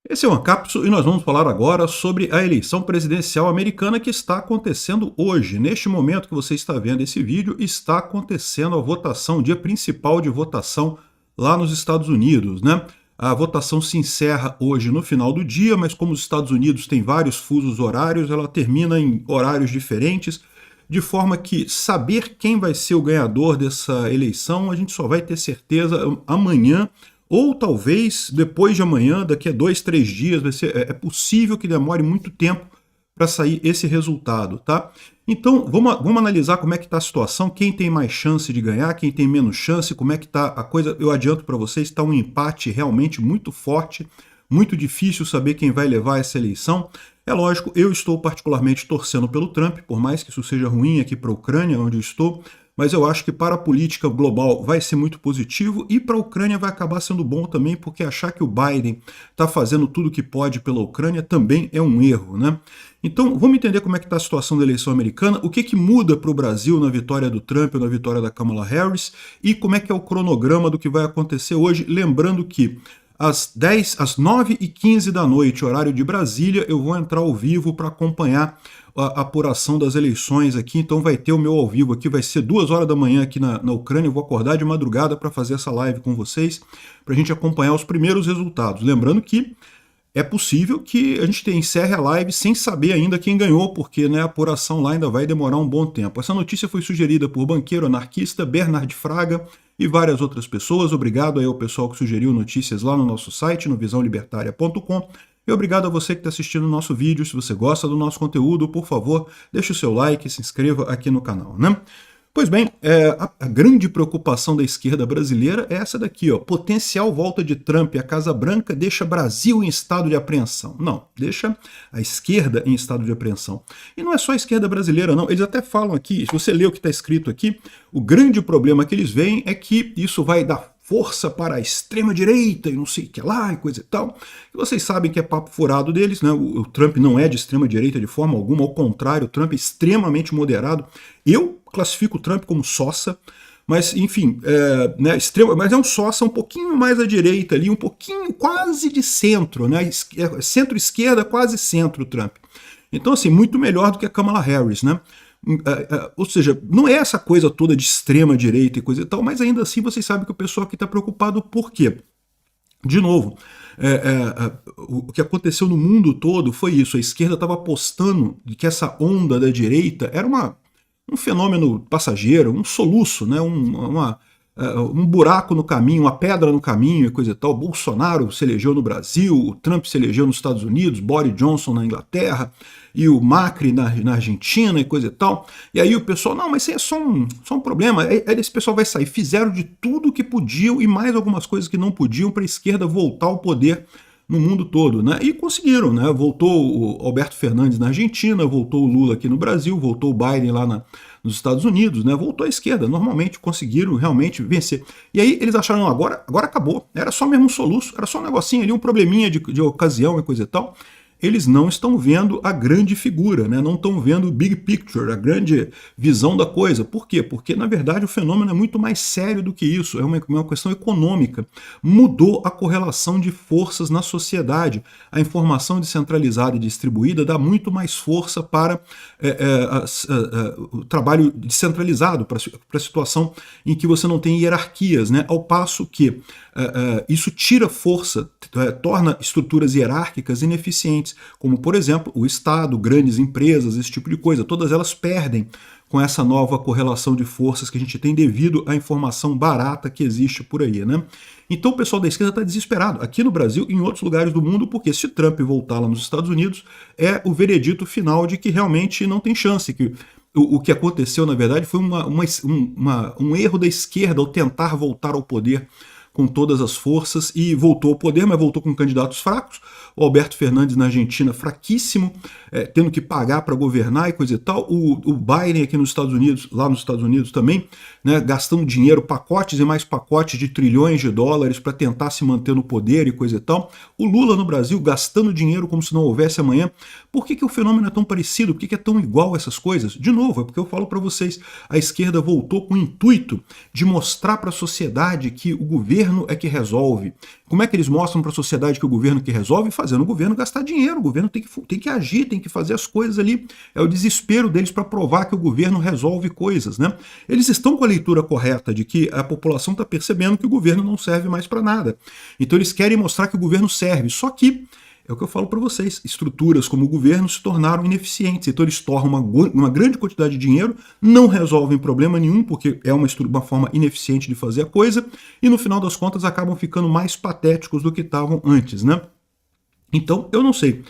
Esse é o Ancapso e nós vamos falar agora sobre a eleição presidencial americana que está acontecendo hoje. Neste momento que você está vendo esse vídeo, está acontecendo a votação, o dia principal de votação lá nos Estados Unidos, né? A votação se encerra hoje no final do dia, mas como os Estados Unidos têm vários fusos horários, ela termina em horários diferentes, de forma que saber quem vai ser o ganhador dessa eleição, a gente só vai ter certeza amanhã, ou talvez depois de amanhã, daqui a 2, 3 dias, é possível que demore muito tempo para sair esse resultado, tá? Então, vamos analisar como é que está a situação, quem tem mais chance de ganhar, quem tem menos chance, como é que está a coisa. Eu adianto para vocês, está um empate realmente muito forte, muito difícil saber quem vai levar essa eleição. É lógico, eu estou particularmente torcendo pelo Trump, por mais que isso seja ruim aqui para a Ucrânia, onde eu estou, mas eu acho que para a política global vai ser muito positivo e para a Ucrânia vai acabar sendo bom também, porque achar que o Biden está fazendo tudo o que pode pela Ucrânia também é um erro, né? Então, vamos entender como é que está a situação da eleição americana, o que, que muda para o Brasil na vitória do Trump ou na vitória da Kamala Harris e como é que é o cronograma do que vai acontecer hoje, lembrando que às 9h15 da noite, horário de Brasília, eu vou entrar ao vivo para acompanhar a apuração das eleições aqui, então vai ter o meu ao vivo aqui, vai ser 2 horas da manhã aqui na Ucrânia, eu vou acordar de madrugada para fazer essa live com vocês, para a gente acompanhar os primeiros resultados. Lembrando que é possível que a gente encerre a live sem saber ainda quem ganhou, porque né, a apuração lá ainda vai demorar um bom tempo. Essa notícia foi sugerida por banqueiro anarquista Bernard Fraga e várias outras pessoas. Obrigado aí ao pessoal que sugeriu notícias lá no nosso site, no visãolibertaria.com. E obrigado a você que está assistindo o nosso vídeo. Se você gosta do nosso conteúdo, por favor, deixe o seu like e se inscreva aqui no canal, né? Pois bem, a grande preocupação da esquerda brasileira é essa daqui, ó. Potencial volta de Trump à Casa Branca deixa Brasil em estado de apreensão. Não, deixa a esquerda em estado de apreensão. E não é só a esquerda brasileira, não. Eles até falam aqui, se você ler o que está escrito aqui, o grande problema que eles veem é que isso vai dar força para a extrema-direita e não sei o que lá e coisa e tal. E vocês sabem que é papo furado deles, né? O Trump não é de extrema-direita de forma alguma, ao contrário, o Trump é extremamente moderado. Eu classifico o Trump como sossa, mas enfim, né, mas é um sossa um pouquinho mais à direita ali, um pouquinho quase de centro, né? Centro-esquerda, quase centro o Trump. Então assim, muito melhor do que a Kamala Harris, né? Ou seja, não é essa coisa toda de extrema direita e coisa e tal, mas ainda assim vocês sabem que o pessoal aqui está preocupado por quê? De novo, o que aconteceu no mundo todo foi isso, a esquerda estava apostando de que essa onda da direita era um fenômeno passageiro, um soluço, né? Um buraco no caminho, uma pedra no caminho e coisa e tal. Bolsonaro se elegeu no Brasil, o Trump se elegeu nos Estados Unidos, Boris Johnson na Inglaterra e o Macri na Argentina e coisa e tal. E aí o pessoal, não, mas isso aí é só um problema. Aí esse pessoal vai sair. Fizeram de tudo que podiam e mais algumas coisas que não podiam para a esquerda voltar ao poder no mundo todo, né? E conseguiram, né? Voltou o Alberto Fernandes na Argentina, voltou o Lula aqui no Brasil, voltou o Biden lá nos Estados Unidos, né? Voltou à esquerda, normalmente conseguiram realmente vencer. E aí eles acharam, não, agora acabou, era só mesmo um soluço, era só um negocinho ali, um probleminha de ocasião e coisa e tal. Eles não estão vendo a grande figura, né? Não estão vendo o big picture, a grande visão da coisa. Por quê? Porque, na verdade, o fenômeno é muito mais sério do que isso, é uma questão econômica. Mudou a correlação de forças na sociedade. A informação descentralizada e distribuída dá muito mais força para o trabalho descentralizado, para a situação em que você não tem hierarquias, né? Ao passo que isso tira força, torna estruturas hierárquicas ineficientes, como, por exemplo, o Estado, grandes empresas, esse tipo de coisa. Todas elas perdem com essa nova correlação de forças que a gente tem devido à informação barata que existe por aí, né? Então o pessoal da esquerda está desesperado, aqui no Brasil e em outros lugares do mundo, porque se Trump voltar lá nos Estados Unidos, é o veredito final de que realmente não tem chance, que o que aconteceu, na verdade, foi um erro da esquerda ao tentar voltar ao poder com todas as forças e voltou ao poder, mas voltou com candidatos fracos. O Alberto Fernandes na Argentina, fraquíssimo, tendo que pagar para governar e coisa e tal. O Biden aqui nos Estados Unidos, lá nos Estados Unidos também, né, gastando dinheiro, pacotes e mais pacotes de trilhões de dólares para tentar se manter no poder e coisa e tal. O Lula no Brasil gastando dinheiro como se não houvesse amanhã. Por que o fenômeno é tão parecido? Por que é tão igual essas coisas? De novo, é porque eu falo para vocês, a esquerda voltou com o intuito de mostrar para a sociedade que o governo governo é que resolve. Como é que eles mostram para a sociedade que o governo que resolve? Fazendo o governo gastar dinheiro, o governo tem que agir, tem que fazer as coisas ali. É o desespero deles para provar que o governo resolve coisas, né? Eles estão com a leitura correta de que a população está percebendo que o governo não serve mais para nada. Então eles querem mostrar que o governo serve, só que é o que eu falo para vocês, estruturas como o governo se tornaram ineficientes, então eles tornam uma grande quantidade de dinheiro, não resolvem problema nenhum, porque é uma forma ineficiente de fazer a coisa, e no final das contas acabam ficando mais patéticos do que estavam antes, né? Então, eu não sei.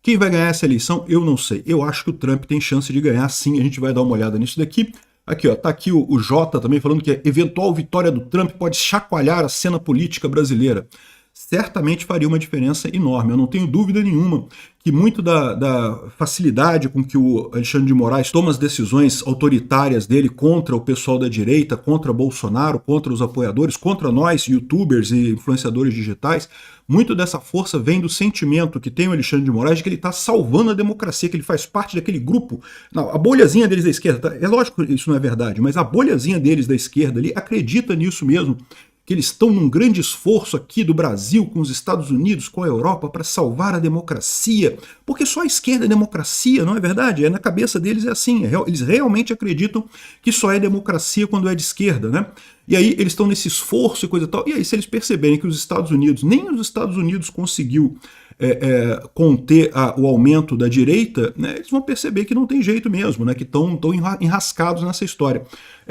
Quem vai ganhar essa eleição, eu não sei. Eu acho que o Trump tem chance de ganhar sim, a gente vai dar uma olhada nisso daqui. Aqui, ó, tá aqui o Jota também falando que a eventual vitória do Trump pode chacoalhar a cena política brasileira. Certamente faria uma diferença enorme. Eu não tenho dúvida nenhuma que muito da facilidade com que o Alexandre de Moraes toma as decisões autoritárias dele contra o pessoal da direita, contra Bolsonaro, contra os apoiadores, contra nós, youtubers e influenciadores digitais, muito dessa força vem do sentimento que tem o Alexandre de Moraes de que ele está salvando a democracia, que ele faz parte daquele grupo. Não, a bolhazinha deles da esquerda, é lógico que isso não é verdade, mas a bolhazinha deles da esquerda ali acredita nisso mesmo, que eles estão num grande esforço aqui do Brasil com os Estados Unidos, com a Europa, para salvar a democracia, porque só a esquerda é democracia, não é verdade? Na cabeça deles é assim, eles realmente acreditam que só é democracia quando é de esquerda, né? E aí eles estão nesse esforço e coisa e tal, e aí se eles perceberem que os Estados Unidos, nem os Estados Unidos conseguiu conter o aumento da direita, né, eles vão perceber que não tem jeito mesmo, né, que estão enrascados nessa história.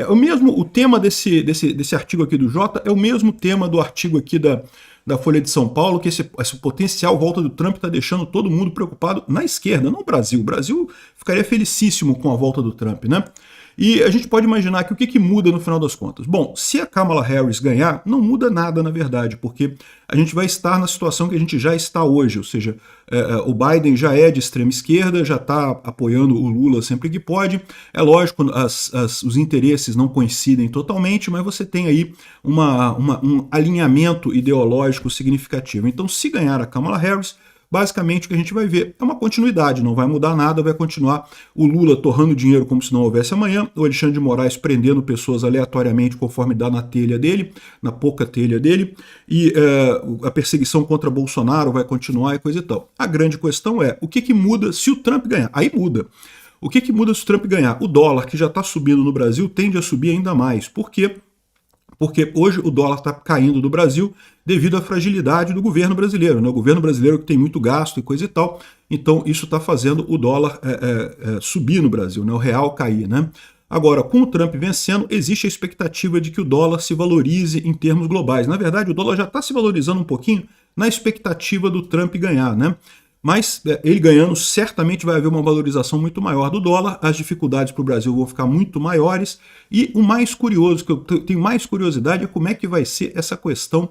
O tema desse artigo aqui do Jota é o mesmo tema do artigo aqui da Folha de São Paulo, que esse potencial volta do Trump está deixando todo mundo preocupado na esquerda, não o Brasil. O Brasil ficaria felicíssimo com a volta do Trump, né? E a gente pode imaginar que o que muda no final das contas? Bom, se a Kamala Harris ganhar, não muda nada na verdade, porque a gente vai estar na situação que a gente já está hoje, ou seja, o Biden já é de extrema esquerda, já está apoiando o Lula sempre que pode. É lógico, os interesses não coincidem totalmente, mas você tem aí um alinhamento ideológico significativo. Então, se ganhar a Kamala Harris, basicamente o que a gente vai ver é uma continuidade, não vai mudar nada, vai continuar o Lula torrando dinheiro como se não houvesse amanhã, o Alexandre de Moraes prendendo pessoas aleatoriamente conforme dá na telha dele, na pouca telha dele, e a perseguição contra Bolsonaro vai continuar e coisa e tal. A grande questão é, o que muda se o Trump ganhar? Aí muda. O que muda se o Trump ganhar? O dólar, que já está subindo no Brasil, tende a subir ainda mais. Por quê? Porque hoje o dólar está caindo do Brasil devido à fragilidade do governo brasileiro, né? O governo brasileiro que tem muito gasto e coisa e tal, então isso está fazendo o dólar subir no Brasil, né? O real cair, né? Agora, com o Trump vencendo, existe a expectativa de que o dólar se valorize em termos globais. Na verdade, o dólar já está se valorizando um pouquinho na expectativa do Trump ganhar, né? Mas ele ganhando, certamente vai haver uma valorização muito maior do dólar, as dificuldades para o Brasil vão ficar muito maiores, e o mais curioso, que eu tenho mais curiosidade, é como é que vai ser essa questão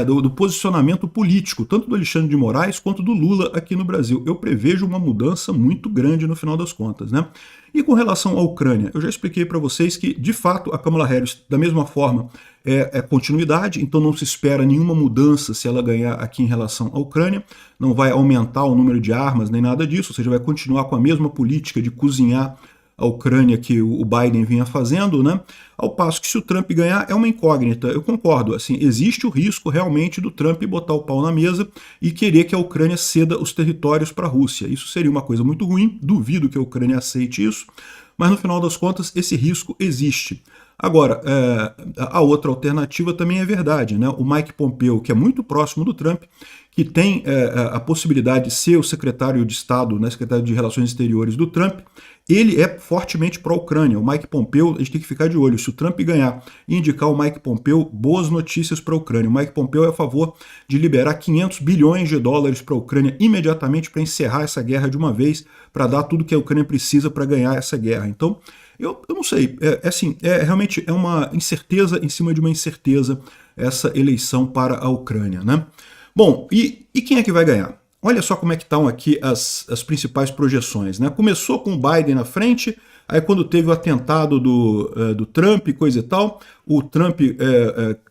do posicionamento político, tanto do Alexandre de Moraes quanto do Lula aqui no Brasil. Eu prevejo uma mudança muito grande no final das contas, né? E com relação à Ucrânia, eu já expliquei para vocês que, de fato, a Kamala Harris, da mesma forma, é continuidade, então não se espera nenhuma mudança se ela ganhar aqui em relação à Ucrânia, não vai aumentar o número de armas nem nada disso, ou seja, vai continuar com a mesma política de cozinhar a Ucrânia que o Biden vinha fazendo, né? Ao passo que se o Trump ganhar é uma incógnita. Eu concordo, assim, existe o risco realmente do Trump botar o pau na mesa e querer que a Ucrânia ceda os territórios para a Rússia. Isso seria uma coisa muito ruim, duvido que a Ucrânia aceite isso, mas no final das contas esse risco existe. Agora, a outra alternativa também é verdade, né? O Mike Pompeo, que é muito próximo do Trump, que tem a possibilidade de ser o secretário de Estado, né, secretário de Relações Exteriores do Trump, ele é fortemente pró-Ucrânia. O Mike Pompeo, a gente tem que ficar de olho. Se o Trump ganhar e indicar o Mike Pompeo, boas notícias para a Ucrânia. O Mike Pompeo é a favor de liberar 500 bilhões de dólares para a Ucrânia imediatamente para encerrar essa guerra de uma vez, para dar tudo que a Ucrânia precisa para ganhar essa guerra. Então, eu não sei, realmente é uma incerteza em cima de uma incerteza essa eleição para a Ucrânia, né? Bom, e quem é que vai ganhar? Olha só como é que estão aqui as principais projeções, né? Começou com o Biden na frente, aí quando teve o atentado do Trump e coisa e tal, o Trump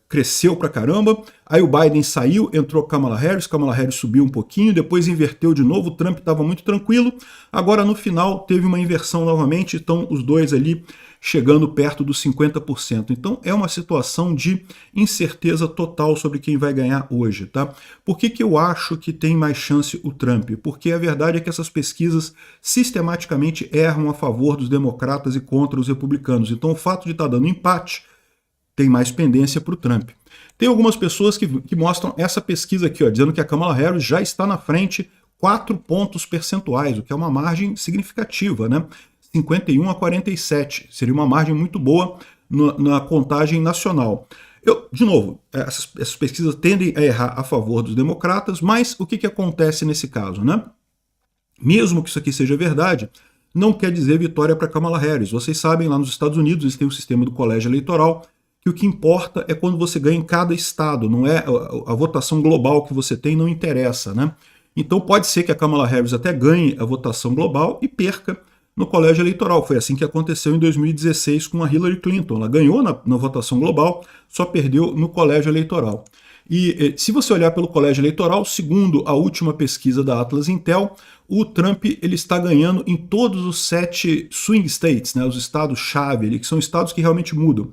cresceu pra caramba, aí o Biden saiu, entrou Kamala Harris subiu um pouquinho, depois inverteu de novo, o Trump estava muito tranquilo, agora no final teve uma inversão novamente, estão os dois ali chegando perto dos 50%. Então é uma situação de incerteza total sobre quem vai ganhar hoje, tá? Por que eu acho que tem mais chance o Trump? Porque a verdade é que essas pesquisas sistematicamente erram a favor dos democratas e contra os republicanos. Então o fato de estar dando empate tem mais pendência para o Trump. Tem algumas pessoas que mostram essa pesquisa aqui, ó, dizendo que a Kamala Harris já está na frente 4 pontos percentuais, o que é uma margem significativa, né? 51 a 47, seria uma margem muito boa na contagem nacional. De novo, essas pesquisas tendem a errar a favor dos democratas, mas o que acontece nesse caso, né? Mesmo que isso aqui seja verdade, não quer dizer vitória para Kamala Harris. Vocês sabem, lá nos Estados Unidos eles têm o sistema do colégio eleitoral, que o que importa é quando você ganha em cada estado, não é a votação global que você tem, não interessa, né? Então pode ser que a Kamala Harris até ganhe a votação global e perca no colégio eleitoral. Foi assim que aconteceu em 2016 com a Hillary Clinton. Ela ganhou na votação global, só perdeu no colégio eleitoral. E se você olhar pelo colégio eleitoral, segundo a última pesquisa da Atlas Intel, o Trump ele está ganhando em todos os 7 swing states, né, os estados-chave, que são estados que realmente mudam.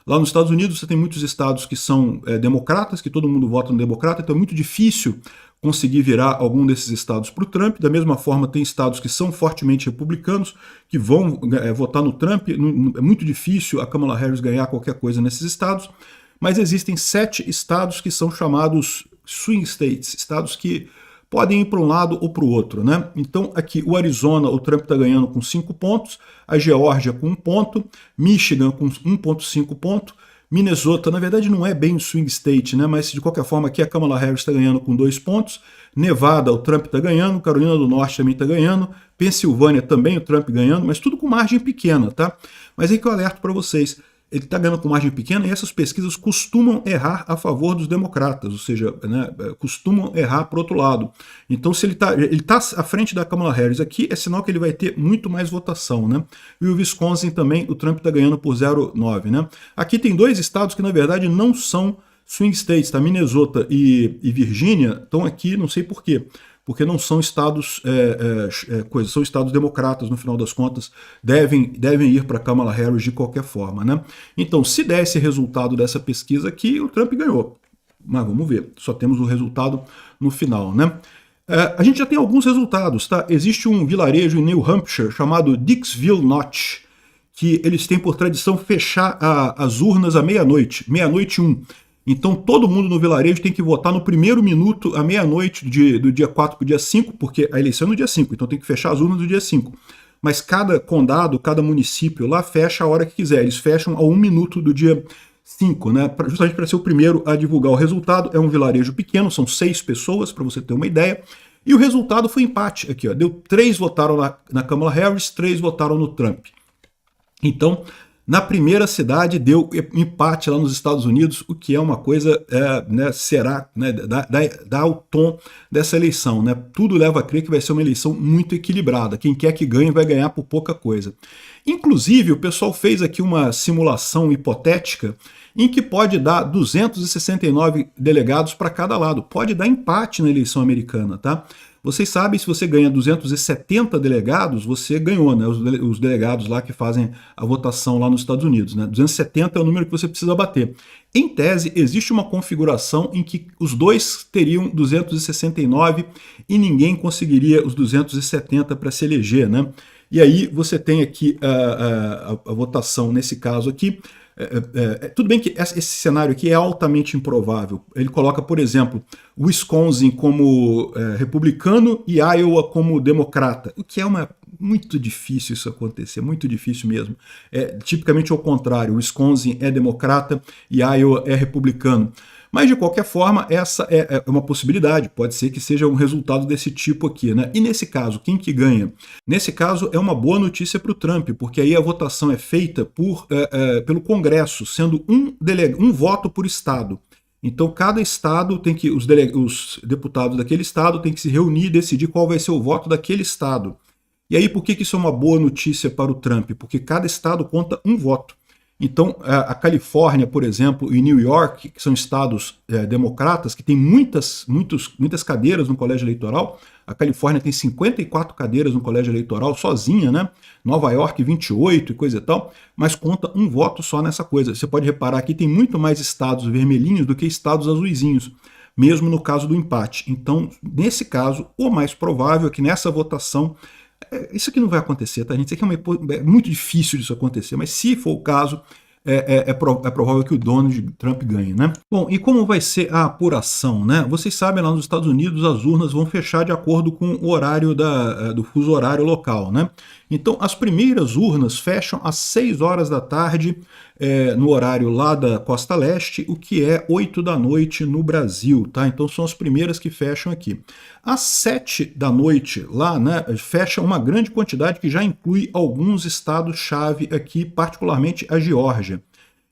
Lá nos Estados Unidos você tem muitos estados que são democratas, que todo mundo vota no democrata, então é muito difícil conseguir virar algum desses estados para o Trump. Da mesma forma, tem estados que são fortemente republicanos, que vão votar no Trump. É muito difícil a Kamala Harris ganhar qualquer coisa nesses estados, mas existem 7 estados que são chamados swing states, estados que podem ir para um lado ou para o outro, né? Então aqui o Arizona, o Trump está ganhando com 5 pontos, a Geórgia com 1 ponto, Michigan com 1,5 ponto, Minnesota, na verdade não é bem o swing state, né? Mas de qualquer forma aqui a Kamala Harris está ganhando com 2 pontos, Nevada o Trump está ganhando, Carolina do Norte também está ganhando, Pensilvânia também o Trump ganhando, mas tudo com margem pequena, tá? Mas aí que eu alerto para vocês, ele está ganhando com margem pequena e essas pesquisas costumam errar a favor dos democratas, ou seja, né, costumam errar para o outro lado. Então, se ele tá à frente da Kamala Harris aqui, é sinal que ele vai ter muito mais votação, né? E o Wisconsin também, o Trump está ganhando por 0,9, né? Aqui tem 2 estados que, na verdade, não são swing states, tá? Minnesota e Virgínia estão aqui, não sei por quê. Porque não são estados são estados democratas, no final das contas, devem ir para Kamala Harris de qualquer forma, né? Então, se der esse resultado dessa pesquisa aqui, o Trump ganhou. Mas vamos ver, só temos o resultado no final, né? A gente já tem alguns resultados, tá? Existe um vilarejo em New Hampshire chamado Dixville Notch, que eles têm por tradição fechar as urnas à meia-noite, meia-noite 1. Então todo mundo no vilarejo tem que votar no primeiro minuto, à meia-noite do dia 4 para o dia 5, porque a eleição é no dia 5, então tem que fechar as urnas no dia 5. Mas cada condado, cada município lá fecha a hora que quiser, eles fecham a 1 minuto do dia 5, né? Justamente para ser o primeiro a divulgar o resultado. É um vilarejo pequeno, são 6 pessoas, para você ter uma ideia. E o resultado foi empate aqui, ó. 3 votaram na Kamala Harris, 3 votaram no Trump. Então, na primeira cidade deu empate lá nos Estados Unidos, o que é uma coisa, será, né, dá o tom dessa eleição, né? Tudo leva a crer que vai ser uma eleição muito equilibrada. Quem quer que ganhe vai ganhar por pouca coisa. Inclusive, o pessoal fez aqui uma simulação hipotética em que pode dar 269 delegados para cada lado. Pode dar empate na eleição americana, tá? Vocês sabem, se você ganha 270 delegados, você ganhou, né? Os delegados lá que fazem a votação lá nos Estados Unidos, né? 270 é o número que você precisa bater. Em tese, existe uma configuração em que os dois teriam 269 e ninguém conseguiria os 270 para se eleger, né? E aí você tem aqui a votação nesse caso aqui. Tudo bem que esse cenário aqui é altamente improvável. Ele coloca, por exemplo, Wisconsin como republicano e Iowa como democrata, o que é muito difícil isso acontecer, muito difícil mesmo. Tipicamente ao contrário, Wisconsin é democrata e Iowa é republicano. Mas, de qualquer forma, essa é uma possibilidade, pode ser que seja um resultado desse tipo aqui, né? E nesse caso, quem que ganha? Nesse caso, é uma boa notícia para o Trump, porque aí a votação é feita pelo Congresso, sendo um voto por estado. Então, cada estado tem que, os deputados daquele estado têm que se reunir e decidir qual vai ser o voto daquele estado. E aí, por que isso é uma boa notícia para o Trump? Porque cada estado conta um voto. Então, Califórnia, por exemplo, e New York, que são estados democratas, que têm muitas cadeiras no colégio eleitoral. A Califórnia tem 54 cadeiras no colégio eleitoral, sozinha, né? Nova York, 28 e coisa e tal, mas conta um voto só nessa coisa. Você pode reparar que tem muito mais estados vermelhinhos do que estados azuisinhos, mesmo no caso do empate. Então, nesse caso, o mais provável é que nessa votação, isso aqui não vai acontecer, tá, gente? Isso aqui é muito difícil disso acontecer, mas se for o caso, é provável que o Donald Trump ganhe, né? Bom, e como vai ser a apuração, né? Vocês sabem, lá nos Estados Unidos as urnas vão fechar de acordo com o horário do fuso horário local, né? Então, as primeiras urnas fecham às 6 horas da tarde, no horário lá da Costa Leste, o que é 8 da noite no Brasil, tá? Então são as primeiras que fecham aqui. Às 7 da noite lá, né, fecha uma grande quantidade que já inclui alguns estados-chave aqui, particularmente a Geórgia.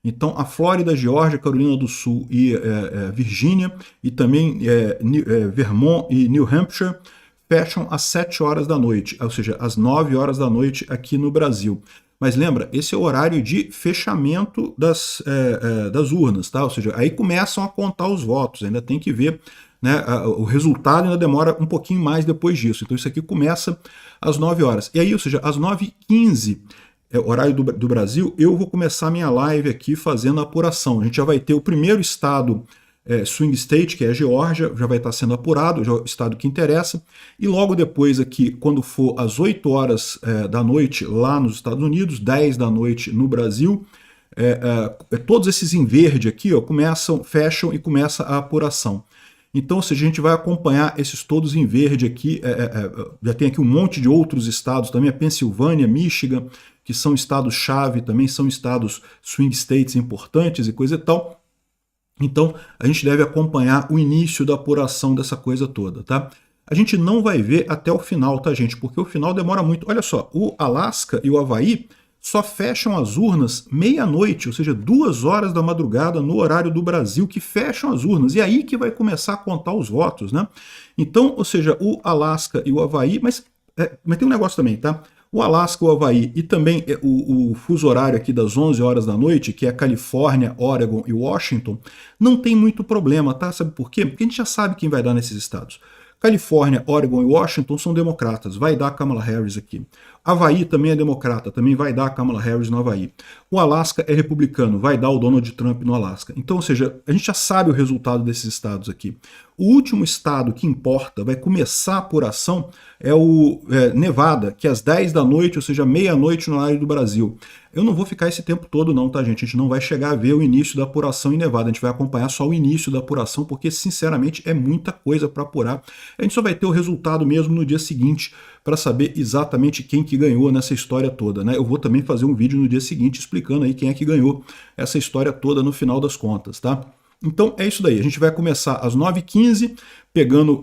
Então a Flórida, Geórgia, Carolina do Sul e Virgínia, e também Vermont e New Hampshire, fecham às 7 horas da noite, ou seja, às 9 horas da noite aqui no Brasil. Mas lembra, esse é o horário de fechamento das urnas, tá? Ou seja, aí começam a contar os votos, ainda tem que ver, né, o resultado ainda demora um pouquinho mais depois disso. Então isso aqui começa às 9 horas. E aí, ou seja, às 9h15, horário do Brasil, eu vou começar minha live aqui fazendo a apuração. A gente já vai ter o primeiro estado swing state, que é a Geórgia, já vai estar sendo apurado, já é o estado que interessa, e logo depois aqui, quando for às 8 horas da noite lá nos Estados Unidos, 10 da noite no Brasil, todos esses em verde aqui, ó, fecham e começa a apuração. Então, se a gente vai acompanhar esses todos em verde aqui, já tem aqui um monte de outros estados também, a Pensilvânia, Michigan, que são estados-chave, também são estados swing states importantes e coisa e tal. Então, a gente deve acompanhar o início da apuração dessa coisa toda, tá? A gente não vai ver até o final, tá, gente? Porque o final demora muito. Olha só, o Alasca e o Havaí só fecham as urnas meia-noite, ou seja, 2 horas da madrugada no horário do Brasil, que fecham as urnas. E aí que vai começar a contar os votos, né? Então, ou seja, o Alasca e o Havaí, mas tem um negócio também, tá? O Alasca, o Havaí e também o fuso horário aqui das 11 horas da noite, que é a Califórnia, Oregon e Washington, não tem muito problema, tá? Sabe por quê? Porque a gente já sabe quem vai dar nesses estados. Califórnia, Oregon e Washington são democratas, vai dar a Kamala Harris aqui. Havaí também é democrata, também vai dar a Kamala Harris no Havaí. O Alasca é republicano, vai dar o Donald Trump no Alasca. Então, ou seja, a gente já sabe o resultado desses estados aqui. O último estado que importa, vai começar a apuração, é o Nevada, que é às 10 da noite, ou seja, meia-noite no horário do Brasil. Eu não vou ficar esse tempo todo não, tá, gente? A gente não vai chegar a ver o início da apuração em Nevada, a gente vai acompanhar só o início da apuração, porque, sinceramente, é muita coisa para apurar. A gente só vai ter o resultado mesmo no dia seguinte, para saber exatamente quem que ganhou nessa história toda, né? Eu vou também fazer um vídeo no dia seguinte explicando aí quem é que ganhou essa história toda no final das contas, tá? Então é isso daí, a gente vai começar às 9h15, pegando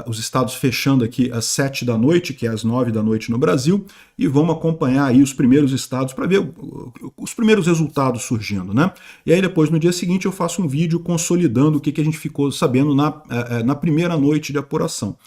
os estados fechando aqui às 7 da noite, que é às 9 da noite no Brasil, e vamos acompanhar aí os primeiros estados para ver os primeiros resultados surgindo, né? E aí depois no dia seguinte eu faço um vídeo consolidando o que a gente ficou sabendo na primeira noite de apuração.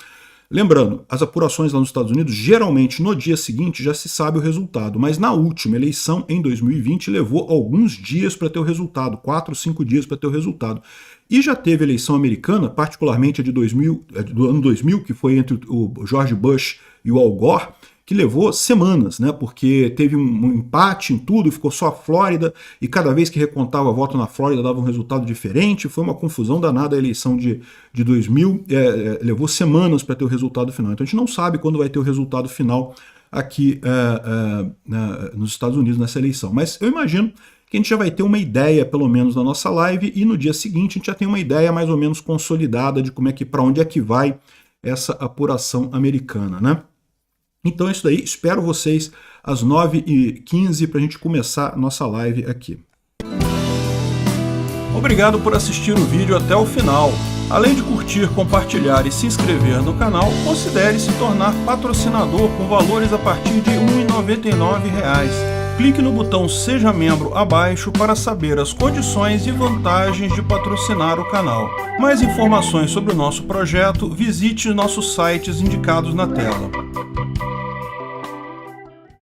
Lembrando, as apurações lá nos Estados Unidos, geralmente no dia seguinte já se sabe o resultado, mas na última eleição, em 2020, levou alguns dias para ter o resultado, 4 ou 5 dias para ter o resultado. E já teve eleição americana, particularmente a do ano 2000, que foi entre o George Bush e o Al Gore, que levou semanas, né? Porque teve um empate em tudo, ficou só a Flórida, e cada vez que recontava voto na Flórida dava um resultado diferente, foi uma confusão danada a eleição de 2000, levou semanas para ter o resultado final. Então a gente não sabe quando vai ter o resultado final aqui nos Estados Unidos nessa eleição, mas eu imagino que a gente já vai ter uma ideia, pelo menos, na nossa live, e no dia seguinte a gente já tem uma ideia mais ou menos consolidada de para onde é que vai essa apuração americana, né? Então é isso daí, espero vocês às 9h15 para a gente começar a nossa live aqui. Obrigado por assistir o vídeo até o final. Além de curtir, compartilhar e se inscrever no canal, considere se tornar patrocinador com valores a partir de R$ 1,99. Clique no botão Seja Membro abaixo para saber as condições e vantagens de patrocinar o canal. Mais informações sobre o nosso projeto, visite nossos sites indicados na tela.